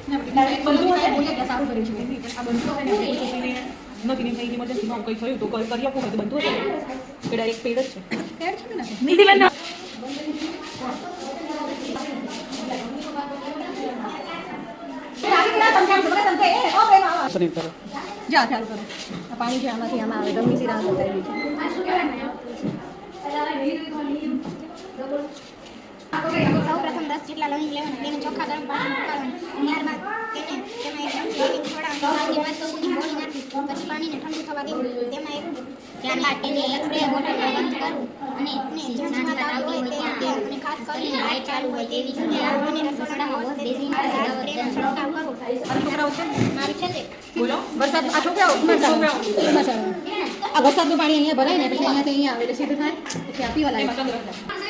બધું એટલે સારું કર્યું છે આ બધું નથી ને કંઈ ઇમરજન્સીમાં કંઈ થયું તો કરી આપવું હોય તો બધું હશે કે ડાયરેક્ટ પેડ જ છે જા ખ્યાલ કરો આ પાણી છે આમાંથી આમાં આવે ગરમી સી રાહત બતાવી છે સૌ પ્રથમ 10 જેટલા લવિંગ લેવાના તેને ચોખ્ખા ગરમ પાણીમાં ઉકાળવાના ત્યારબાદ તેમાં એક ચમચી થોડા 5 મિનિટ બોળી નાખી પછી પાણીને ઠંડુ થવા દેવું તેમાં ત્યારબાદ તેને એક સ્પ્રે બોટલમાં બંધ કરવું અને ઝંઝણા તાવ હોય તે અને ખાસ કરીને લાઇટ ચાલુ હોય તેવી જગ્યાએ અને રસોડામાં વોશ બેસીને સ્પ્રેનો છંટકાવ કરવો છોકરાઓ છે મારું છે તે બોલો વરસાદ આ છોકરાઓ આ વરસાદનું પાણી અહીંયા ભરાય ને પછી અહીંયાથી અહીંયા આવે એટલે સીધું થાય પછી આ પીવા લાગે